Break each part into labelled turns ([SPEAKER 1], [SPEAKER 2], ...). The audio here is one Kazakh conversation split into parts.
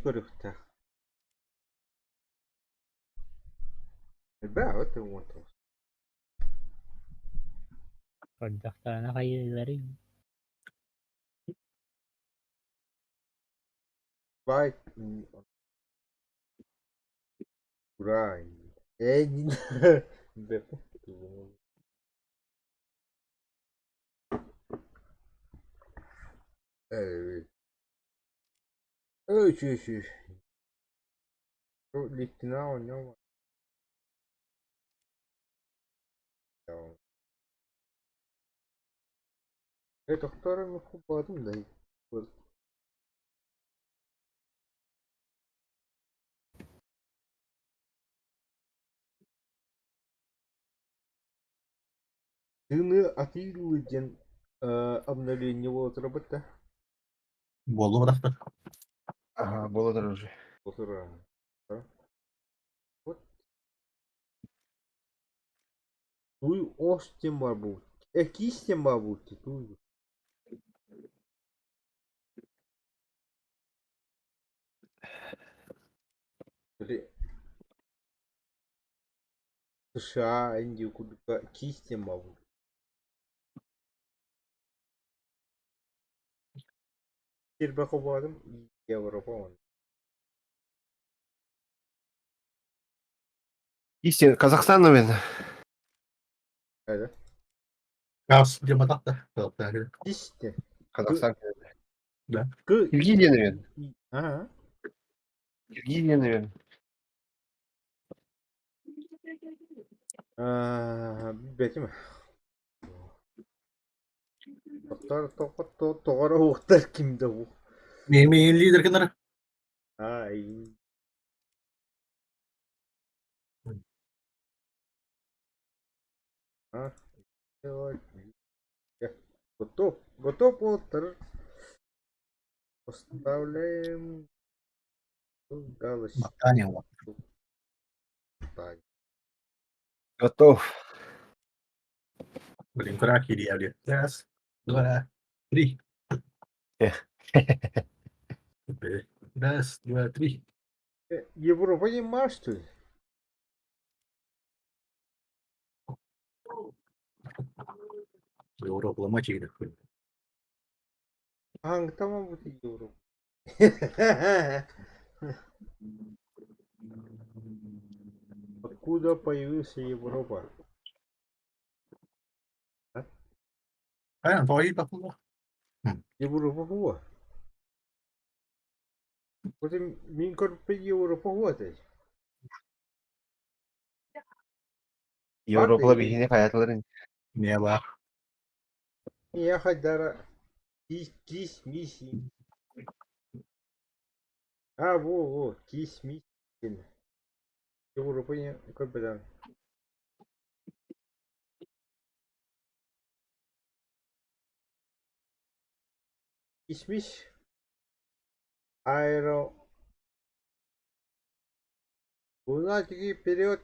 [SPEAKER 1] көрүктө. Баа өтө мото.
[SPEAKER 2] Продактарына кайылары.
[SPEAKER 1] Бай. Урай. Не. Чу. Ликтина оно. Доктора хубадым да. Тыны атыйлыден обновление вот работа.
[SPEAKER 3] Болу бырактар.
[SPEAKER 4] Ага, болотор уже.
[SPEAKER 1] Посыра. Вот. Туй остем бабу. Кистем бабу. Туй. США, Индию, куда кистем бабу. Теперь бахубадым Европа.
[SPEAKER 4] Истин, Казахстан, наверное.
[SPEAKER 1] Это?
[SPEAKER 3] Газ дематактар. Калыптар.
[SPEAKER 1] Кисте.
[SPEAKER 4] Казахстан.
[SPEAKER 3] Да.
[SPEAKER 4] Киргизия, наверное.
[SPEAKER 1] Ага.
[SPEAKER 4] Киргизия, наверное.
[SPEAKER 1] Бетим. Тоғара уқтар кімді бұл?
[SPEAKER 3] Мен лидер кенар.
[SPEAKER 1] Ай. Готов полтора. Поставляем галочку.
[SPEAKER 3] Матания.
[SPEAKER 4] Готов.
[SPEAKER 3] Блин, краки идеали. Раз, два, три. Раз, два, три.
[SPEAKER 1] Европа не маштует.
[SPEAKER 3] Европа ломачили.
[SPEAKER 1] Там будет Европа. Откуда появился Европа?
[SPEAKER 3] Твои похуй.
[SPEAKER 1] Европа хуа. Вот минкор по Европа хуа.
[SPEAKER 4] Европа бихине hayatların.
[SPEAKER 3] Не бар.
[SPEAKER 1] Я хадара. Кис миссии. Во, кис миссии. Европа не капитан. Кисмис. Аэро. Куда-то вперед.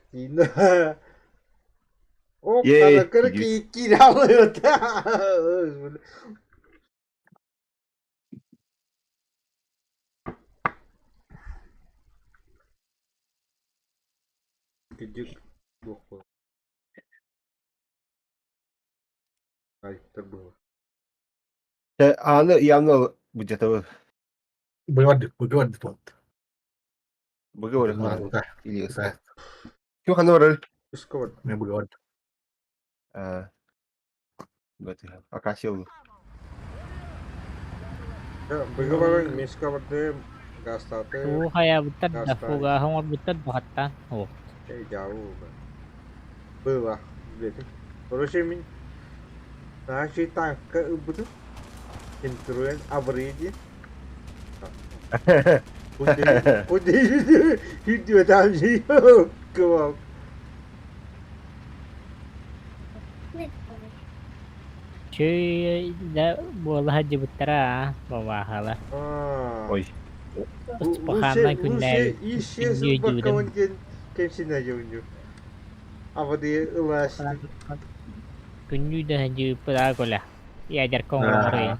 [SPEAKER 1] О, кирки кидают. Иди плохо. Это было.
[SPEAKER 4] Anı yanlı bu cetavı.
[SPEAKER 3] Выгодит.
[SPEAKER 4] Быгывар.
[SPEAKER 3] Да.
[SPEAKER 4] Или Кем ханвар?
[SPEAKER 1] Исковать.
[SPEAKER 3] Не выгодит.
[SPEAKER 4] Berarti Akasio.
[SPEAKER 1] Быгывар мискаварды гастаты.
[SPEAKER 2] Tuh kaya butad dah fuga hong butad bahata. Oh.
[SPEAKER 1] Jauh. Было. Короче, mình наши так betul. Intruен average. Udah video tahun sih. Kau.
[SPEAKER 2] Cuy, da bola haji butara bawahala.
[SPEAKER 4] Ой.
[SPEAKER 2] Terus pahana kunai.
[SPEAKER 1] Исчез бакаун кемсин aja unjuk. Apa dia ulas?
[SPEAKER 2] Kunyu dah haji peragola. Iajar kong orang.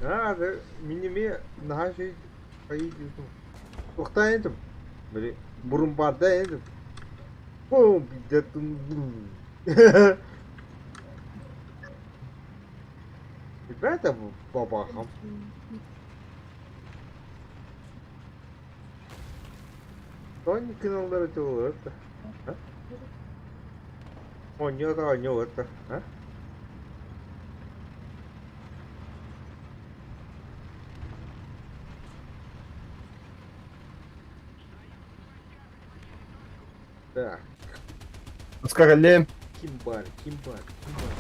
[SPEAKER 1] Ha da minimi daha şey ayıyordum. Tokta yedim. Böyle burun barda yedim. Bum bir de dum dum. Ben de bu babam. Son kanallara çoğu etti. Ha? Oynuyor da oynuyor etti. Ha? Да.
[SPEAKER 4] Ускакалем.
[SPEAKER 1] Kimbar, kimbar, kimbar.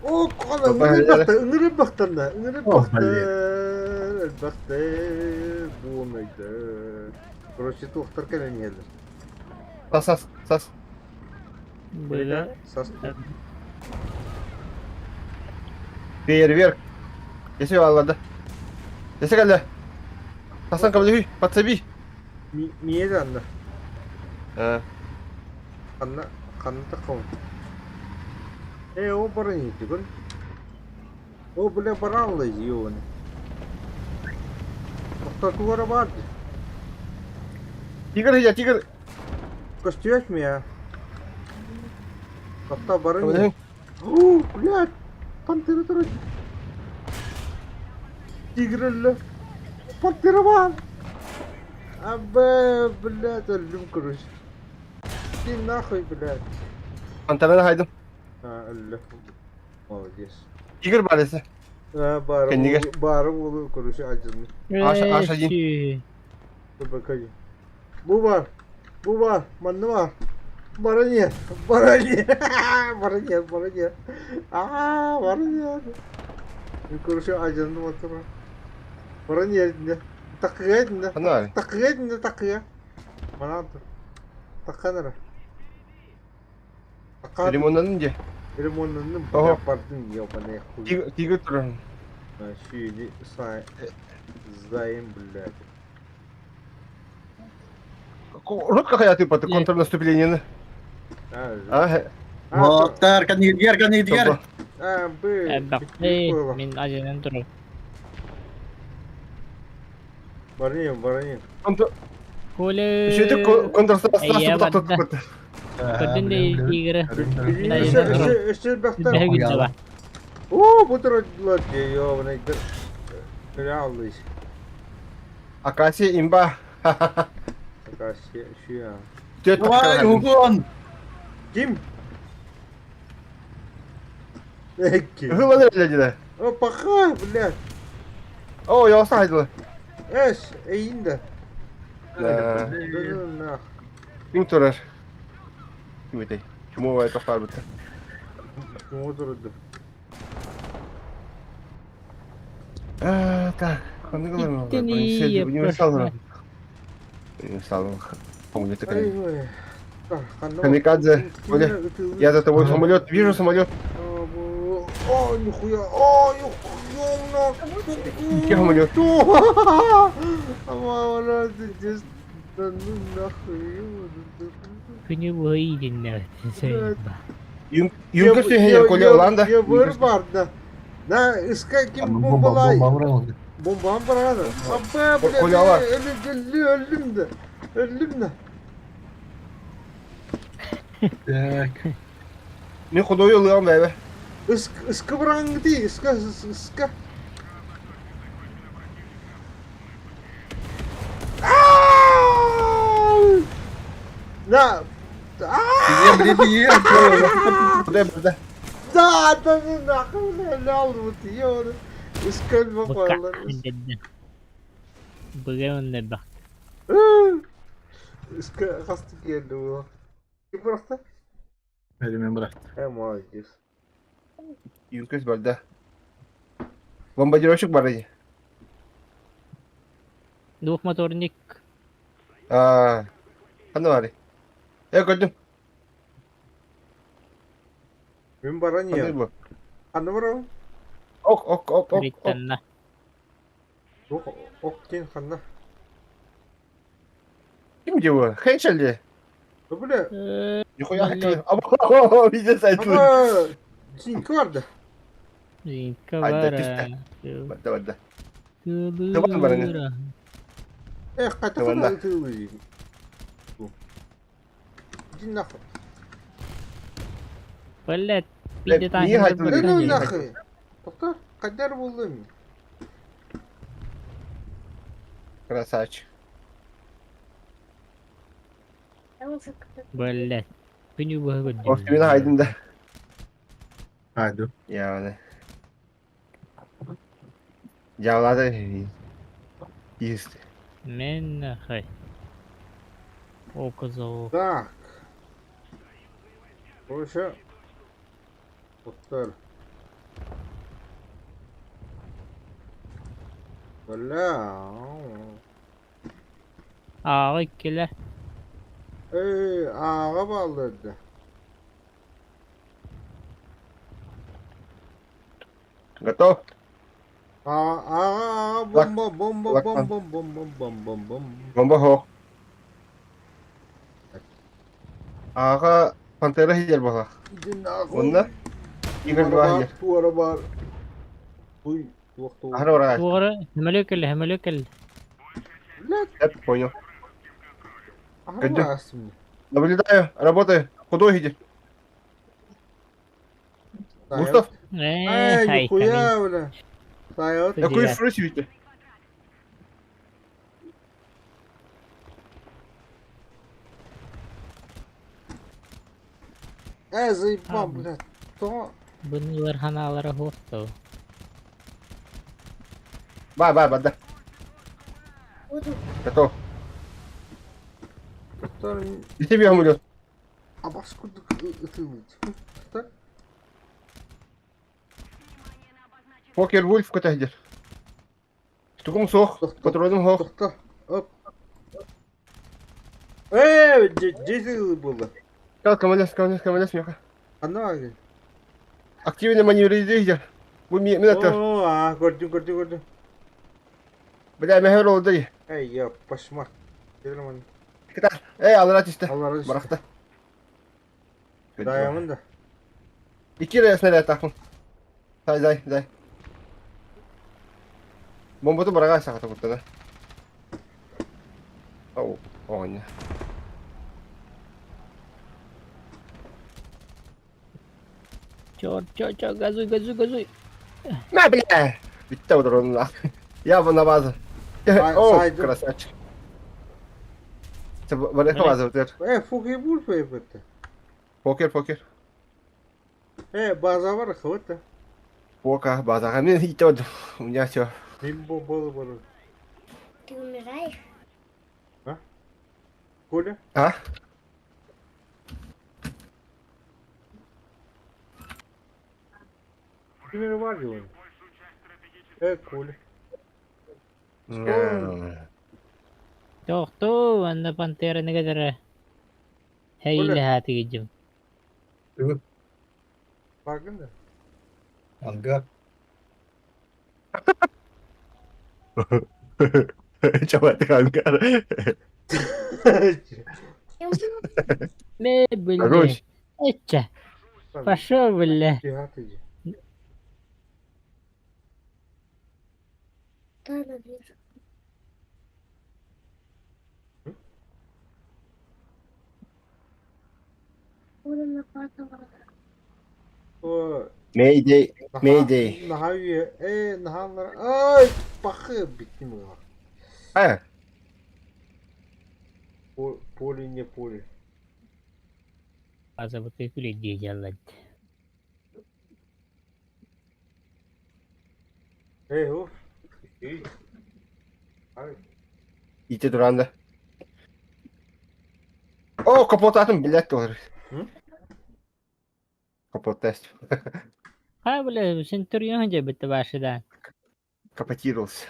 [SPEAKER 1] O kana
[SPEAKER 4] Baba,
[SPEAKER 1] ыңырып
[SPEAKER 4] hele.
[SPEAKER 1] бақты, ыңырып бақтанда, ыңырып
[SPEAKER 3] Ох,
[SPEAKER 1] бақты,
[SPEAKER 3] блин.
[SPEAKER 1] бақты, болмайды. Короче, тоқтар кәлен еді.
[SPEAKER 4] Sas sas sas.
[SPEAKER 2] Böyle
[SPEAKER 1] Састы.
[SPEAKER 4] Фейерверк. Если аллада. Если калда. Тасан кабылы подсоби.
[SPEAKER 1] Niye de anla?
[SPEAKER 4] Ha.
[SPEAKER 1] Kanı takım. O para neydi kan? O bile para alıyor onu. Tokta duvara vardı.
[SPEAKER 4] Тигр идет, тигр.
[SPEAKER 1] Костюсь меня. Токта para
[SPEAKER 4] Кабылы.
[SPEAKER 1] не. О, блядь. Пантера тарать. Тигрелле. Пантера var. Абе, блядь, öldüm kuruş. Gel nахуй, блядь.
[SPEAKER 4] Антенна haydım.
[SPEAKER 1] Ha, öldü. Молодец.
[SPEAKER 4] Тигр балesi.
[SPEAKER 1] Ha,
[SPEAKER 4] Kendine
[SPEAKER 1] bari bulu kuruşu acınmış.
[SPEAKER 4] Aşağı in.
[SPEAKER 2] Eşi.
[SPEAKER 1] Dur bakayım. Bu var. Bu var. Manlı var. Bana niye? Bana niye? Bana niye? Bana niye? Aa, bana niye? Bir kuruşu acındı motora. Bana niye? Takıya edin de.
[SPEAKER 4] Ana.
[SPEAKER 1] Takıya edin de takıya. Bana atın. Takıya nere? Takıya.
[SPEAKER 4] Limondan ince.
[SPEAKER 1] Ремонтның
[SPEAKER 4] Ого.
[SPEAKER 1] япардың ебаный хуй.
[SPEAKER 4] Тигр туран.
[SPEAKER 1] Шүйді знаем, блядь.
[SPEAKER 4] Ротка hayatı patı kontrнаступление. Ah.
[SPEAKER 3] Motor kan diğer kan diğer.
[SPEAKER 4] Topa.
[SPEAKER 2] Bak min acelen durur.
[SPEAKER 1] Баранин.
[SPEAKER 2] Kule.
[SPEAKER 4] Şeyde kontrastası
[SPEAKER 2] Iya,
[SPEAKER 4] tak tak
[SPEAKER 2] banda.
[SPEAKER 4] tak.
[SPEAKER 2] Kadın da tigre.
[SPEAKER 1] Üstü
[SPEAKER 2] Bir
[SPEAKER 1] baktan.
[SPEAKER 2] daha günde var.
[SPEAKER 1] Oo, bu tarafa diyor ебаный. Реально.
[SPEAKER 4] Akasya imba.
[SPEAKER 1] Такая şu ya.
[SPEAKER 3] Давай, угон.
[SPEAKER 1] Kim? Kim?
[SPEAKER 4] Hıvalı öyle.
[SPEAKER 1] О, пока, блядь.
[SPEAKER 4] Oo yavaş haydi.
[SPEAKER 1] Эш, eğinde.
[SPEAKER 4] Да.
[SPEAKER 1] Nah.
[SPEAKER 4] Kim turar? Kim ötey? Kim o ayta var bitti.
[SPEAKER 1] Kim oturdu?
[SPEAKER 4] Так. Kanı kalır mı?
[SPEAKER 2] Gitti iyi
[SPEAKER 4] Универсал
[SPEAKER 2] yapar.
[SPEAKER 4] Универсал. Помните,
[SPEAKER 1] Ай,
[SPEAKER 4] конечно.
[SPEAKER 1] ой.
[SPEAKER 4] Камикадзе, Оля, Я за тобой самолет. Вижу самолет.
[SPEAKER 1] О, нихуя, о, нихуя,
[SPEAKER 4] Где самолет?
[SPEAKER 1] Ama здесь, да ну нахуй.
[SPEAKER 2] Günü bu iyi dinle.
[SPEAKER 4] Юнкер söylüyor Коля Оланда.
[SPEAKER 1] Я вырвал, да, искать кем бомбалай. Bombam bıraktı. Abba bile
[SPEAKER 4] Kola var.
[SPEAKER 1] öldüm de. Öldüm de.
[SPEAKER 3] Так.
[SPEAKER 4] Ne kadar yolu be.
[SPEAKER 1] Iskı bırakın değil, ıska. Na.
[SPEAKER 3] Привет.
[SPEAKER 4] Burada.
[SPEAKER 1] Да, нахуй, лял, вот ее. Iska bakarlar.
[SPEAKER 2] Bugün de bak.
[SPEAKER 1] Iska hasta geldi bu. Kim bıraktı?
[SPEAKER 3] Время брать.
[SPEAKER 1] Молодец.
[SPEAKER 4] Юнкер burada. Бомбардировщик var ya.
[SPEAKER 2] Двух моторник.
[SPEAKER 4] Hani var ya. Gördüm.
[SPEAKER 1] Ben bana
[SPEAKER 4] Hani
[SPEAKER 1] niye?
[SPEAKER 4] bu.
[SPEAKER 1] Anne var mı?
[SPEAKER 4] Ok.
[SPEAKER 2] Kritanla.
[SPEAKER 1] Ok kim kanna?
[SPEAKER 4] Kim diyor bu? Henschel.
[SPEAKER 1] Bu bile.
[SPEAKER 4] Nihayet haklı. Ama bize saytlı.
[SPEAKER 1] Ama Cink vardı.
[SPEAKER 4] Ada tista. Bada. Teman barangnya.
[SPEAKER 1] Kaçak
[SPEAKER 4] Tamam da.
[SPEAKER 1] kadar ıtığılıyım. Bu. Cinnak.
[SPEAKER 2] Валет,
[SPEAKER 4] Niye
[SPEAKER 2] пиде тахин
[SPEAKER 4] hayatını
[SPEAKER 1] Ne
[SPEAKER 4] Niye
[SPEAKER 1] ne
[SPEAKER 4] kaçak?
[SPEAKER 1] nakı? Doktor, kadar buldum.
[SPEAKER 4] Красавчик.
[SPEAKER 2] Валет. Күні бұғы
[SPEAKER 4] Офтимine haydın da.
[SPEAKER 3] Hadi.
[SPEAKER 4] Yani. Yavlarda есть.
[SPEAKER 2] Мен хай. О, козол.
[SPEAKER 1] Так. Короче. Doktor. Valla.
[SPEAKER 2] Ағы келе.
[SPEAKER 1] Ağa bağladı.
[SPEAKER 4] Готов?
[SPEAKER 1] Ağa
[SPEAKER 4] Bak,
[SPEAKER 1] bomba bomba
[SPEAKER 4] bak,
[SPEAKER 1] bomba bomba bomba bomba.
[SPEAKER 4] Bomba ho. Ağa pantera hiyer baka.
[SPEAKER 1] Gidin ağa.
[SPEAKER 4] Onda Игорь Вагнер.
[SPEAKER 1] Bu araba. Uy. Tuğ.
[SPEAKER 4] Ahra oraya.
[SPEAKER 2] Туғыры, хемелі кел.
[SPEAKER 1] Lan.
[SPEAKER 4] Я понял.
[SPEAKER 1] Araba aslında.
[SPEAKER 4] Наблюдаю, работаю. Худой иди. Густав,
[SPEAKER 2] Хай,
[SPEAKER 1] Нихуя, бля. Встает.
[SPEAKER 2] Ты-
[SPEAKER 4] какой
[SPEAKER 2] Привет.
[SPEAKER 4] срочный?
[SPEAKER 1] Заебал, блядь. То.
[SPEAKER 2] Бұнылар ханалары хоқты.
[SPEAKER 4] Бада. Готов.
[SPEAKER 1] Doktor.
[SPEAKER 4] И тебе амулет.
[SPEAKER 1] Абаскудuk ıtıldı. Так.
[SPEAKER 4] Покер Вульф куда идет? Штуком сох, патроном хох.
[SPEAKER 1] Doktor. Hop. Cezil buldu.
[SPEAKER 4] Камалес, меха.
[SPEAKER 1] Ana abi.
[SPEAKER 4] Активный маневр идет. Вы минуту.
[SPEAKER 1] Oo, gördüm.
[SPEAKER 4] Бля, мехер oldu.
[SPEAKER 1] Ey ya başıma. Gidelim hadi.
[SPEAKER 4] Кита. Алар атышты.
[SPEAKER 1] Allah razı olsun.
[SPEAKER 4] Барахта.
[SPEAKER 1] Dayamın da.
[SPEAKER 4] İki liraya снаряд тахын. Дай. Бомбату барага сақата бұтты да. Ау, оғын.
[SPEAKER 2] Чё, газуй.
[SPEAKER 4] На, бля! Бітті отыр оның ақ. Я на базу. О,
[SPEAKER 1] Saydım.
[SPEAKER 4] красавчик. Це валеха база отыр.
[SPEAKER 1] Fuki bul feyfette.
[SPEAKER 4] Покер.
[SPEAKER 1] Baza var kıvıttı.
[SPEAKER 4] Пока база. А мен итті отыр. У меня все.
[SPEAKER 1] Limbo balı.
[SPEAKER 5] Ты умираешь?
[SPEAKER 1] Коля?
[SPEAKER 4] А?
[SPEAKER 1] Kimleri var ya onun? Коля.
[SPEAKER 2] Тоқту, анда пантера негедері. Хейлі хаты геджім.
[SPEAKER 1] Farkında.
[SPEAKER 3] Ангар.
[SPEAKER 4] Чавай, ты хангар.
[SPEAKER 2] Ме, бля.
[SPEAKER 4] Огонь.
[SPEAKER 2] Этча, пошел, бля.
[SPEAKER 1] Cihat edici.
[SPEAKER 5] Да, вижу. Будем накатывать.
[SPEAKER 1] O
[SPEAKER 4] Mayday.
[SPEAKER 1] Naha üye. Nahalar. Ay bakı bitti mi ya?
[SPEAKER 4] А,
[SPEAKER 1] Поле не поле.
[SPEAKER 2] Аза бұты күлі дейжалады.
[SPEAKER 1] Of. İyi. Abi.
[SPEAKER 4] итті тұранда. О, капот атым, блядь, тоже.
[SPEAKER 1] Hı?
[SPEAKER 4] Капот тест.
[SPEAKER 2] Ха, бля, сентурьон же бітті башыдан.
[SPEAKER 4] Капотировался.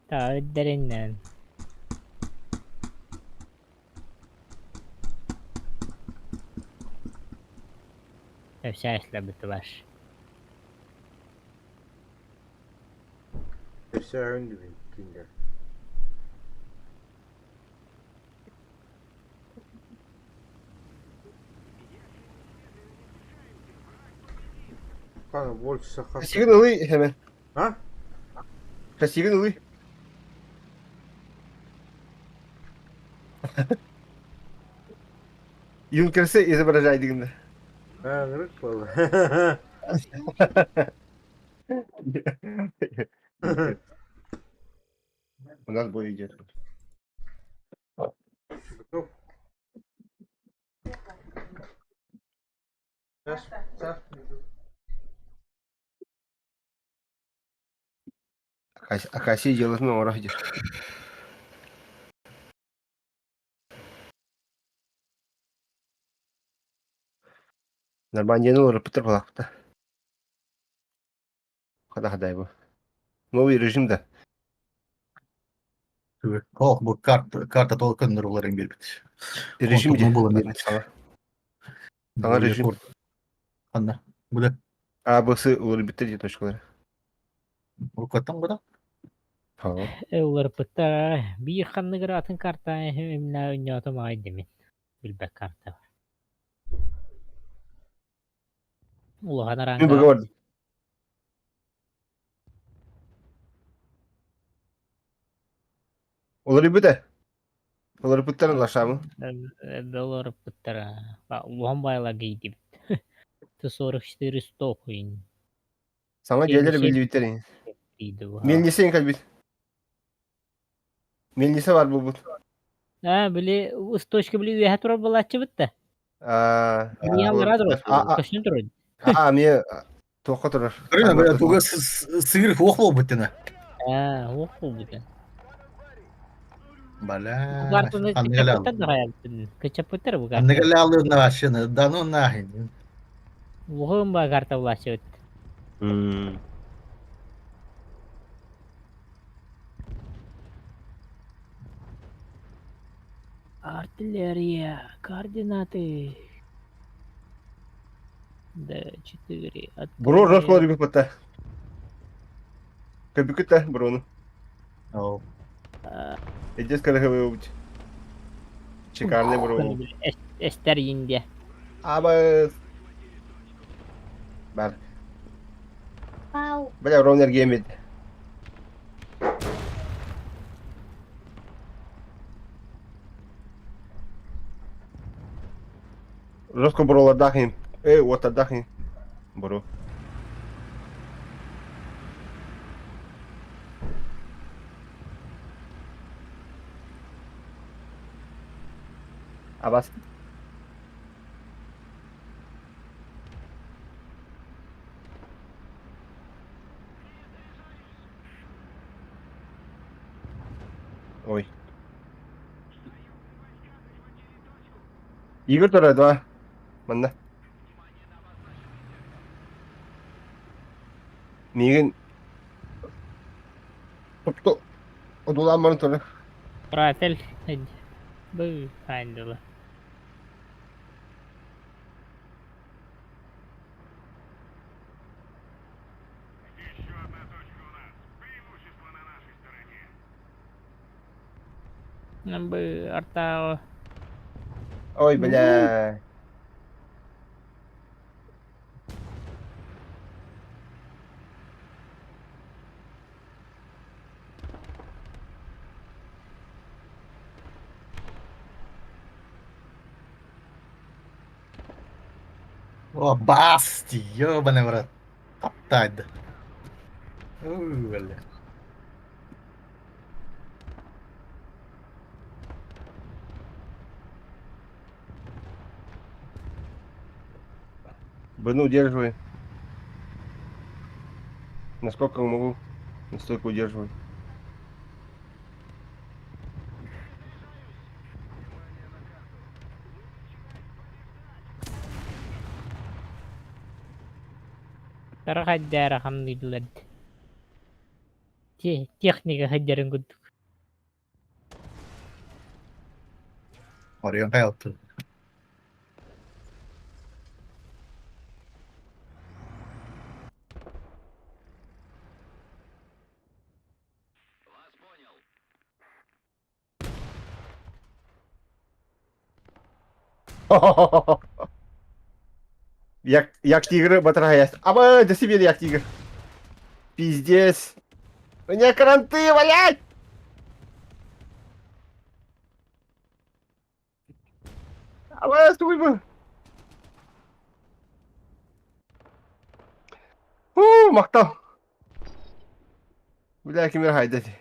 [SPEAKER 2] Та өддеріннен. Öfşəşlə bітті baş.
[SPEAKER 1] Aşağı öndü beni. Kinder. Kanka больше сахар.
[SPEAKER 4] Касигин ылый hemen.
[SPEAKER 1] А?
[SPEAKER 4] Касигин ылый. Юнкерсы изображайдыгында.
[SPEAKER 1] Кырык болды.
[SPEAKER 4] У нас бой идет.
[SPEAKER 1] Готов? Сейчас.
[SPEAKER 4] Акаси делает много ради. Нормально, ну, репетер балакта. Хадай bu. Новый режим да.
[SPEAKER 3] О, bu karta толкын руларын бербейт.
[SPEAKER 4] Режим де.
[SPEAKER 3] Бұл
[SPEAKER 4] Саңа режим.
[SPEAKER 3] Қанда. Бұда.
[SPEAKER 4] Абысы улар биттер де точкалар.
[SPEAKER 3] Укаттан бұда.
[SPEAKER 2] Euler pıtta bir kanlı atın karta emna ünyata maidemin. Bilbek karta var. Ulahan
[SPEAKER 4] Мен
[SPEAKER 2] aranga.
[SPEAKER 4] бұға бардым. Олар бітті. Олар біттер лашамы.
[SPEAKER 2] Euler pıtta. Ulahan bayla giydi. Тусорых 400 okuyun.
[SPEAKER 4] Саңа
[SPEAKER 2] Мен
[SPEAKER 4] желер
[SPEAKER 2] ше-
[SPEAKER 4] білді биттер.
[SPEAKER 2] Deydi bu.
[SPEAKER 4] Мельнисе ең кәлбет. Мельнисе бар бұл бұт.
[SPEAKER 2] Ha bile ustочка bile üye tur balatçı bitti. Niye var adro? Kaçın tur?
[SPEAKER 4] Ме тоққа тұрар.
[SPEAKER 3] Көріне, бұда туға сығырық оқылу бұттені.
[SPEAKER 2] Ha, oku bu da.
[SPEAKER 3] Бля.
[SPEAKER 2] Bu kartını kıçapıtır da hayaltin. Kıçapıtır bu kartı.
[SPEAKER 3] Анныгалі алуына машина. Да ну нахин.
[SPEAKER 2] Vuhum bu kartı ulaşıyor. Артиллерия. Координаты. Д4.
[SPEAKER 4] Бұру жасқалар бек бұтта. Көбі күтті бұруны.
[SPEAKER 3] О.
[SPEAKER 4] Эдес кәрігі өбіт. Шикарный бұру.
[SPEAKER 2] Ester yindi.
[SPEAKER 4] Абыз. Бар.
[SPEAKER 5] Пау.
[SPEAKER 4] Бля, ровнер геймед. Жестко бұру отдахнем. Вот отдахнем. Бұру. Абас. Ой. Игорь Тора 2. Манда. Мигін Топто Одулан барын Тора.
[SPEAKER 2] Pratel. Hadi. Bu aynılı. Bu arta
[SPEAKER 4] Ой, бля.
[SPEAKER 3] О, басти, ёбаный в рот. Топтать, да. Бля.
[SPEAKER 4] Быну удерживай. Насколько могу, настолько удерживай.
[SPEAKER 2] Tara haddara hamdillah. Техника haddarın güldük.
[SPEAKER 3] Oraya hayatı.
[SPEAKER 4] Як тигры батаргаяс. Аба, до себе як тигр. Пиздец. У меня кранты, блядь! Аба, суйба. Мактал. Бля, кемер хайдати.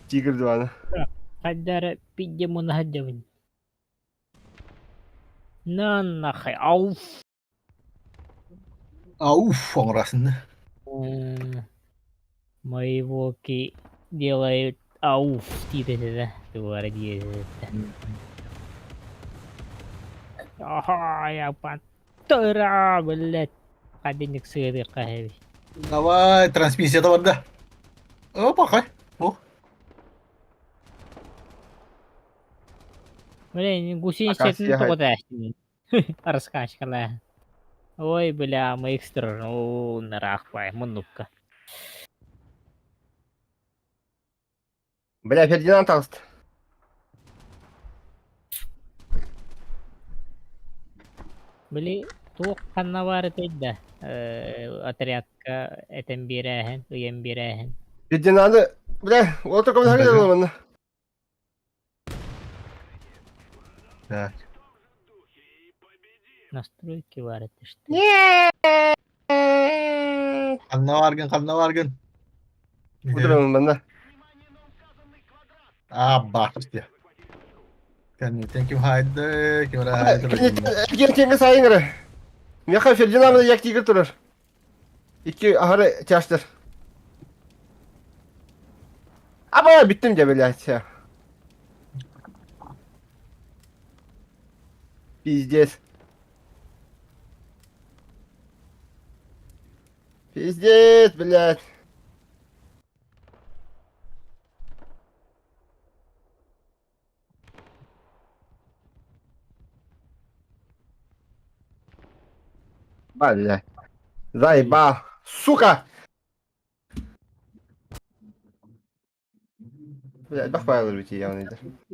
[SPEAKER 4] Тигр дуаны.
[SPEAKER 2] Хаддара пидде муна хаддавин. Нахай, ауф.
[SPEAKER 3] Ауф, оңырасынды.
[SPEAKER 2] Моего ки делают ауф дейді да. Туара дейді. Ага, я пантера, блядь. Каденник сыры кахеви.
[SPEAKER 3] Давай, трансмиссия бар да. Опа, қай. О,
[SPEAKER 2] Блин, гусень
[SPEAKER 4] Акация
[SPEAKER 2] сетин
[SPEAKER 4] хайт.
[SPEAKER 2] тоғыда. Раскачкала. Ой, бля, мы экстра. О, нарахпай, мунукка.
[SPEAKER 4] Бля, Фердинанд алысты.
[SPEAKER 2] Били, туқ қанна бары тейді. Отрядка этен бирәһен, уен бирәһен.
[SPEAKER 4] Фердинанды, бля, ол только бір хагайды олымын.
[SPEAKER 3] так.
[SPEAKER 2] Настройки бары тишті.
[SPEAKER 3] Қанна баргын.
[SPEAKER 4] Отырамын банда.
[SPEAKER 3] Бар işte. Кәннетен кім хайды, кім хайды.
[SPEAKER 4] Кенге сайыңыры. Меха Фердинанды як тигр тұрыр. İki ahırı çaştır. Ama bittim de böyle ya. Пиздец. Пиздец, блядь. Блядь. Заебал. Сука! Блядь, бахвайлы бити явно.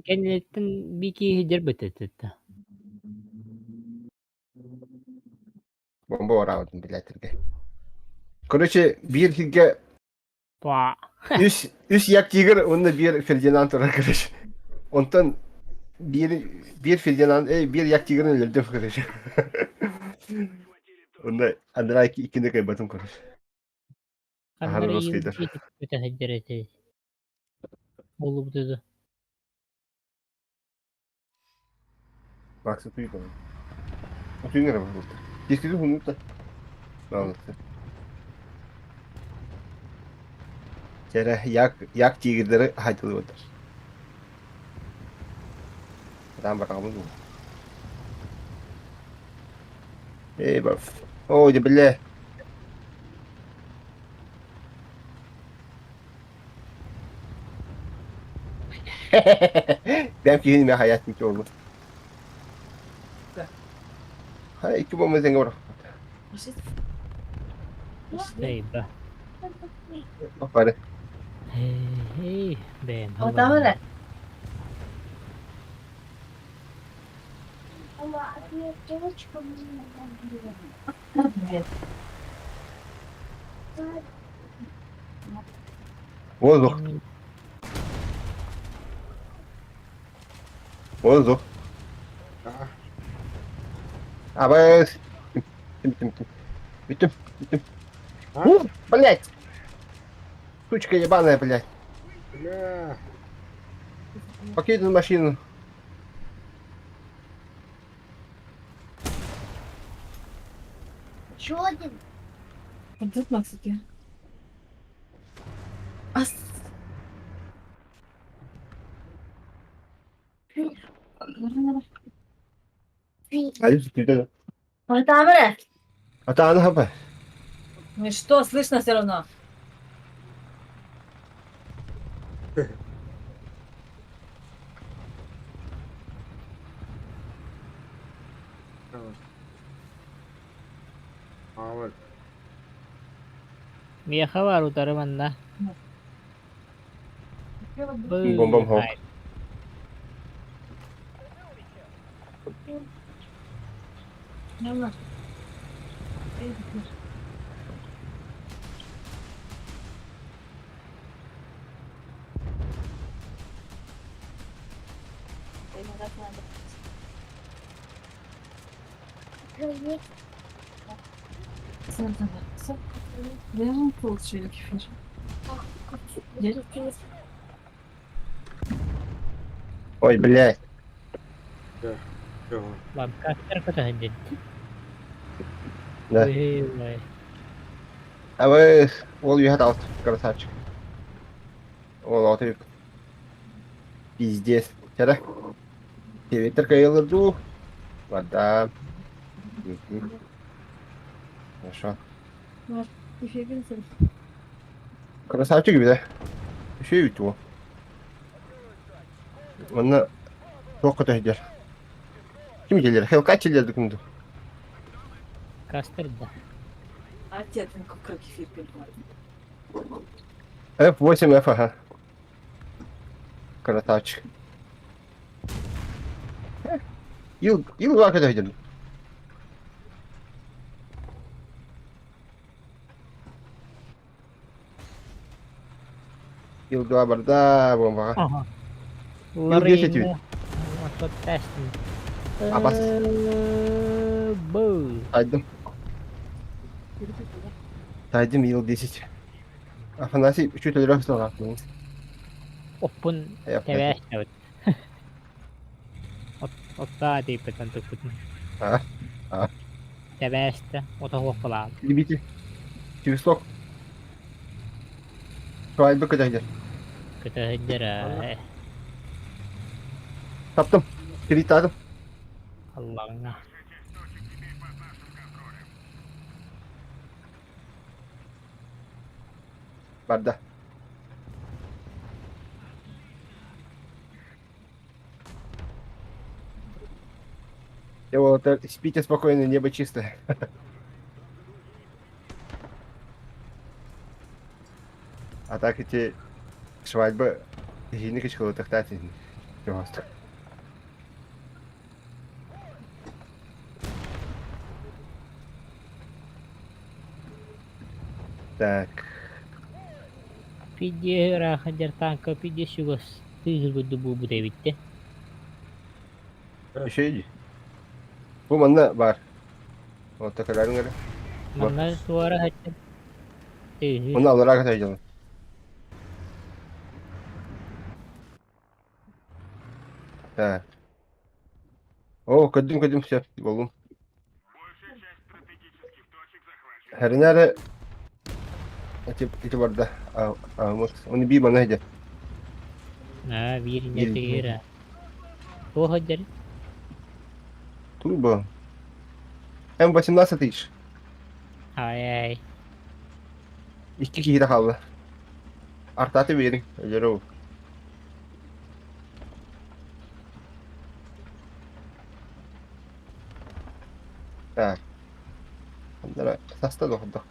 [SPEAKER 2] Кеннеттен бики хидер бітетті.
[SPEAKER 4] Бомба орауdım bilettirge. Короче, bir hilge
[SPEAKER 2] Па.
[SPEAKER 4] üç yak tiger, onda bir Ferdinand var arkadaş. Ondan bir Ferdinand, bir yak tiger'ın öldürdüm arkadaş. Onda Andra ikinde kaybatım arkadaş.
[SPEAKER 2] Қаннары
[SPEAKER 4] русскийдер.
[SPEAKER 2] өте хидер еті. Олу бұтыды.
[SPEAKER 4] Макс, ты там. Ты не работаешь. 10 минут. Ладно. Кere yak tigirleri haydalıyorlar. Tamam bakalım bu. Bak. Oh de bile. Ben ki yine hayat mı oldu? Hay iki bomba zengin var.
[SPEAKER 2] Стейба.
[SPEAKER 4] Bak
[SPEAKER 2] Хей, бэм.
[SPEAKER 5] Вот там это. Девочка
[SPEAKER 4] Воздух. Воздух. Абы. Битим.
[SPEAKER 1] А?
[SPEAKER 4] Блять. Сучка ебаная, блять.
[SPEAKER 1] Бля.
[SPEAKER 4] Покинь машину.
[SPEAKER 5] Еще один.
[SPEAKER 6] Вот тут Максики. Ас.
[SPEAKER 4] Алис, ты
[SPEAKER 5] Вот там это.
[SPEAKER 4] А та она хапа.
[SPEAKER 6] Ну и что, слышно все равно?
[SPEAKER 1] Ahmet.
[SPEAKER 2] Меха бар утарыманда.
[SPEAKER 4] Бомбам хок.
[SPEAKER 6] Я вам получила кефир.
[SPEAKER 4] Ой, блядь.
[SPEAKER 1] Чого?
[SPEAKER 2] Ланкастер көтөһүндүн.
[SPEAKER 4] Да.
[SPEAKER 2] Ой.
[SPEAKER 4] А вы... Ол you had out, красавчик. Ол отып. Пиздец. Чара. Теветер кайылырду. Вода. Мгм. Хорошо.
[SPEAKER 6] Кефир бензин.
[SPEAKER 4] Красавчик bir de. Şey bitti o. Onunla çok kötü gider. Kim gelir? Hellcat gelir dükümdü.
[SPEAKER 2] Кастерда.
[SPEAKER 6] А отец, ну как кефир пил?
[SPEAKER 4] F8 F aha. Красавчик. Yıl var kadar gidelim. Yıl dua barda bomba.
[SPEAKER 2] Ага.
[SPEAKER 4] Yıl 10 tweet.
[SPEAKER 2] Вот тестин.
[SPEAKER 4] Абас.
[SPEAKER 2] Бу.
[SPEAKER 4] Saydım. Saydım yıl 10. Афанасий 3 lira sonra aklım.
[SPEAKER 2] Оппун
[SPEAKER 4] Yapma.
[SPEAKER 2] тэвэстэ. Оттаа дейпэтэн төкүтэн.
[SPEAKER 4] А.
[SPEAKER 2] Тэвэстэ. Отохуаппалаа.
[SPEAKER 4] Любите. Чивислок. Şuaybı kadar gider.
[SPEAKER 2] Көтөһүндөрэ.
[SPEAKER 4] Taptım. Kilit aldım.
[SPEAKER 2] Аллаңа.
[SPEAKER 4] Barda. Вот, спите спокойно, небо чистое. А так эти свадьбы, не хочу тахтать. Просто. Так,
[SPEAKER 2] Пиди рахадер танка пиди шугас. Тыгылгыды бу дэвитте.
[SPEAKER 4] еще иди. Bu manda var. O takıların göre.
[SPEAKER 2] Манна суара хаттер.
[SPEAKER 4] Onu alarak atacağım. Ha. О, kadın все, oğlum. Her nere эти barda. Onu bir bana hediye.
[SPEAKER 2] Вирня
[SPEAKER 4] Вирня.
[SPEAKER 2] тыгыра. Тухадер.
[SPEAKER 4] Turbo. M18 iş.
[SPEAKER 2] Ай-ай.
[SPEAKER 4] İki kişi de kaldı. Artatı verin. Öyle o. Ha. Onlara sasta dokuduk.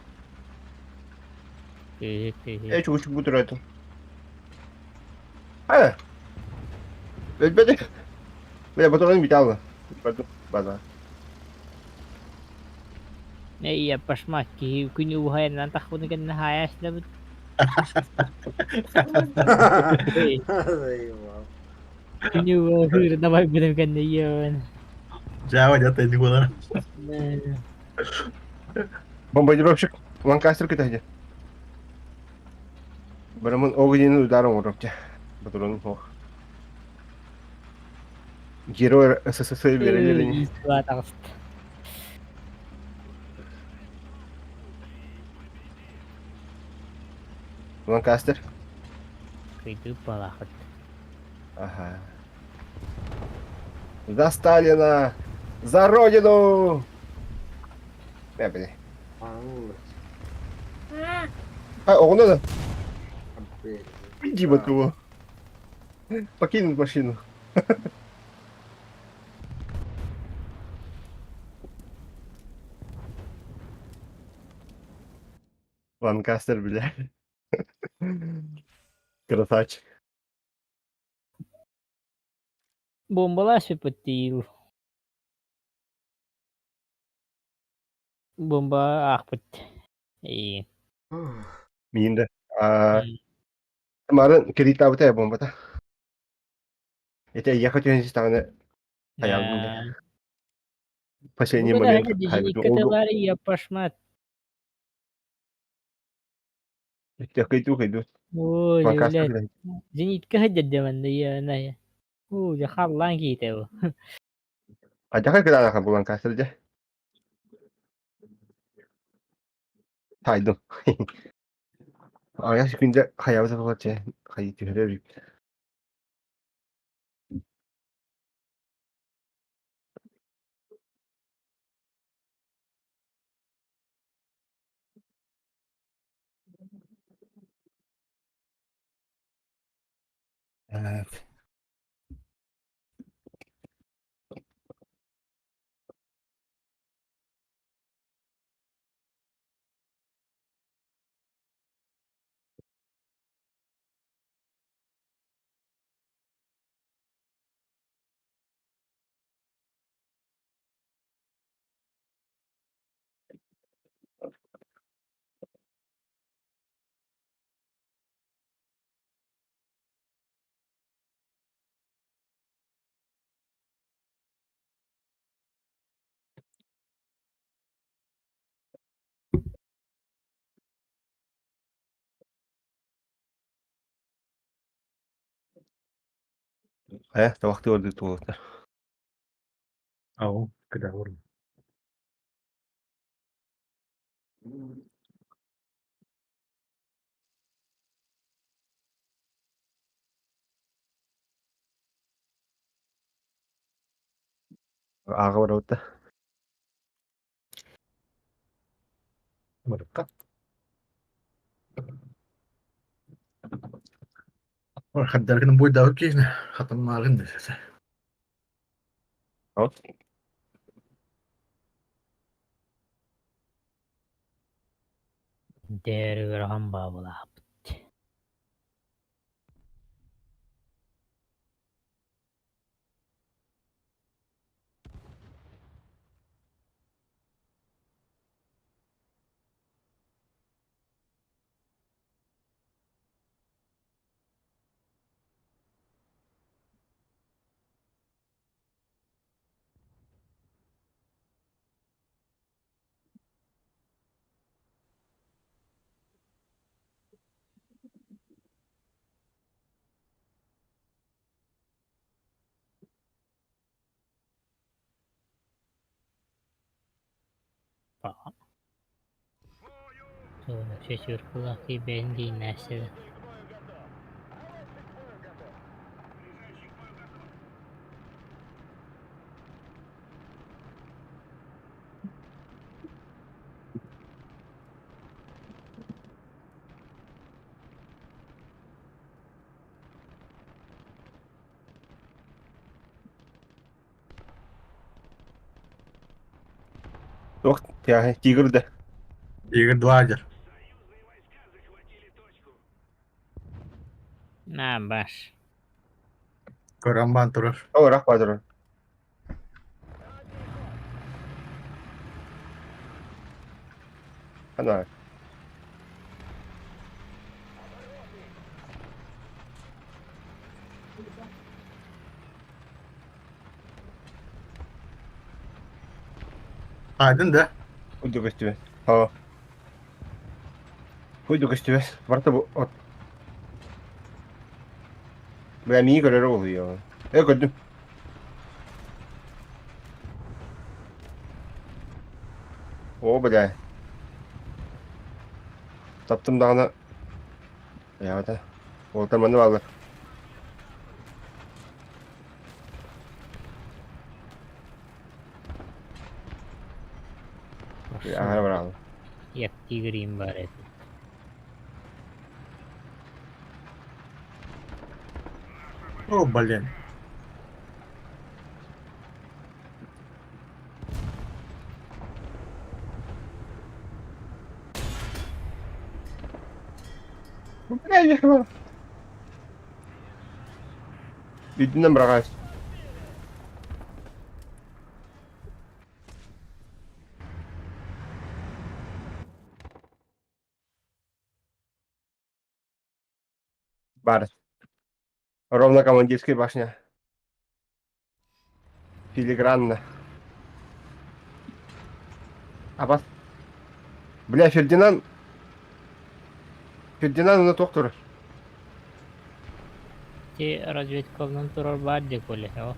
[SPEAKER 2] Тыгы.
[SPEAKER 4] Çok uçuk bu duruyordum. Ha. Ölmedi. Böyle motorun bir tane. Pardon. Bana.
[SPEAKER 2] Эй, пашмаки, күнү ухай нан тахуны ген хаяш да бит.
[SPEAKER 1] Заебал.
[SPEAKER 2] Күнү хыр давай бидем ген йон.
[SPEAKER 3] Жава нет эти года.
[SPEAKER 4] Бомбардировщик Ланкастер китайdi. Брамын огненный ударом урокте. Батурон ох. Герой СССР верили. Ланкастер.
[SPEAKER 2] Кыйды балахат.
[SPEAKER 4] Ага. За Сталина! За Родину! Бля.
[SPEAKER 1] Anlık.
[SPEAKER 4] А, он надо.
[SPEAKER 1] Блин.
[SPEAKER 4] Иди вот его. Покинуть машину. Ланкастер, бля. Красавчик.
[SPEAKER 2] Бомбалаш патил. Bomba akpıt. İyi.
[SPEAKER 4] Minde. Kemarin cerita betul ya bomba ta. Itu iya kan tuh tane hayal deh.
[SPEAKER 2] Ya. Bu
[SPEAKER 4] Последний
[SPEAKER 2] kadar
[SPEAKER 4] момент
[SPEAKER 2] hadi
[SPEAKER 4] kaybettim.
[SPEAKER 2] jinik
[SPEAKER 4] Oldu.
[SPEAKER 2] kataları yapışmat.
[SPEAKER 4] Itu.
[SPEAKER 2] Oo,
[SPEAKER 4] Mankasar
[SPEAKER 2] ulat.
[SPEAKER 4] gitu.
[SPEAKER 2] Jinik ka hadi daman da ya na ya. Oo, jakar lang kita bu.
[SPEAKER 4] Ada kan kita akan pulang kasar aja. Taydım. Ayaş günde hayal falan şey. Hayır diyor. Evet. Da waktu orada tuh.
[SPEAKER 3] أهو كده أهو.
[SPEAKER 4] Aga orada.
[SPEAKER 3] مرتب. خدر كنا بوي داو كينا خطر ما غندس.
[SPEAKER 4] Oh.
[SPEAKER 2] Değeri bir hamba bula. Sonra şaşırtılar ki ben değil nesli.
[SPEAKER 4] Yok ya Tiger de.
[SPEAKER 3] يقعد واجر.
[SPEAKER 2] Ne baş.
[SPEAKER 3] كوران بان تروح.
[SPEAKER 4] Oh rak padron. Ano?
[SPEAKER 3] Aydın da.
[SPEAKER 4] Udah guys. Oh. Udah guys. Varta bu. Ben iyi görev oluyor. Gördüm. O bile. Taptım dağına. Ya da. Ortamını alır. Ya var abi.
[SPEAKER 2] Yaktı gireyim bari.
[SPEAKER 3] О, блин.
[SPEAKER 4] Bildiğinden bırak. Бар. Ровно командирской башня. Филигранно. Абас. Бля, Фердинанд. Фердинанд уны тоқтыр.
[SPEAKER 2] Те разведкалынан турар бар дек оле. О.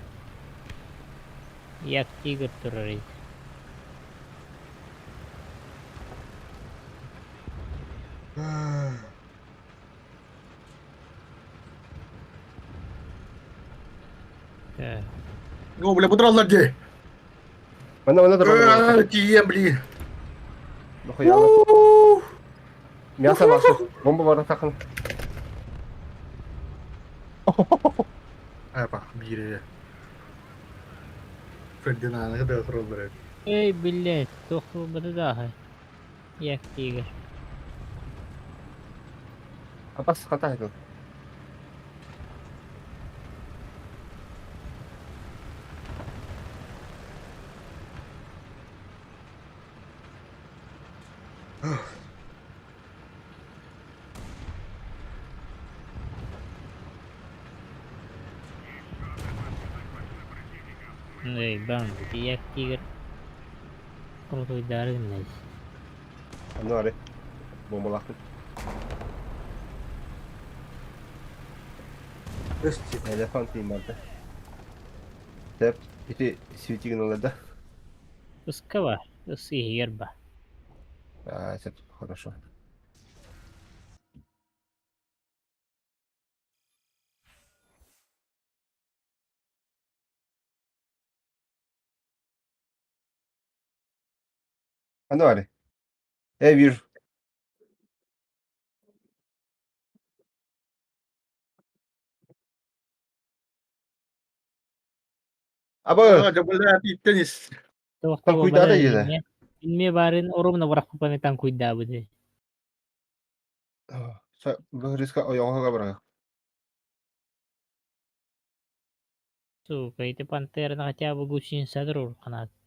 [SPEAKER 2] Як тигр турар еді. Так.
[SPEAKER 3] Ну, бля, бутраллар де.
[SPEAKER 4] Мана да.
[SPEAKER 3] Тие, блин.
[SPEAKER 4] Нахуя. Мясо басы. Бомба бар тақын.
[SPEAKER 3] Apa, бире. Фердинанд кыды курулдур.
[SPEAKER 2] Эй, блядь, тохту быды дахы. Як тигр.
[SPEAKER 4] Абас хата айтыл.
[SPEAKER 2] Эй, бандит, як тигр. Крутой дарыныз.
[SPEAKER 4] Аны аре. Бомбалақтың.
[SPEAKER 1] Өсті.
[SPEAKER 4] Элефант дейін барды. Тәп, ити светигін олады.
[SPEAKER 2] Ыска бар, ысы егер бар.
[SPEAKER 4] Это хорошо. Аны аре. Вижу. Аба,
[SPEAKER 3] Жабылда иттенис.
[SPEAKER 2] Тохта
[SPEAKER 4] Там куйда да еді.
[SPEAKER 2] Инме барын орумна бұрақпы паметан куйда бұды.
[SPEAKER 4] бұл риска ояңға бара.
[SPEAKER 2] Сука, эти пантеры хотя бы гусин садру канат.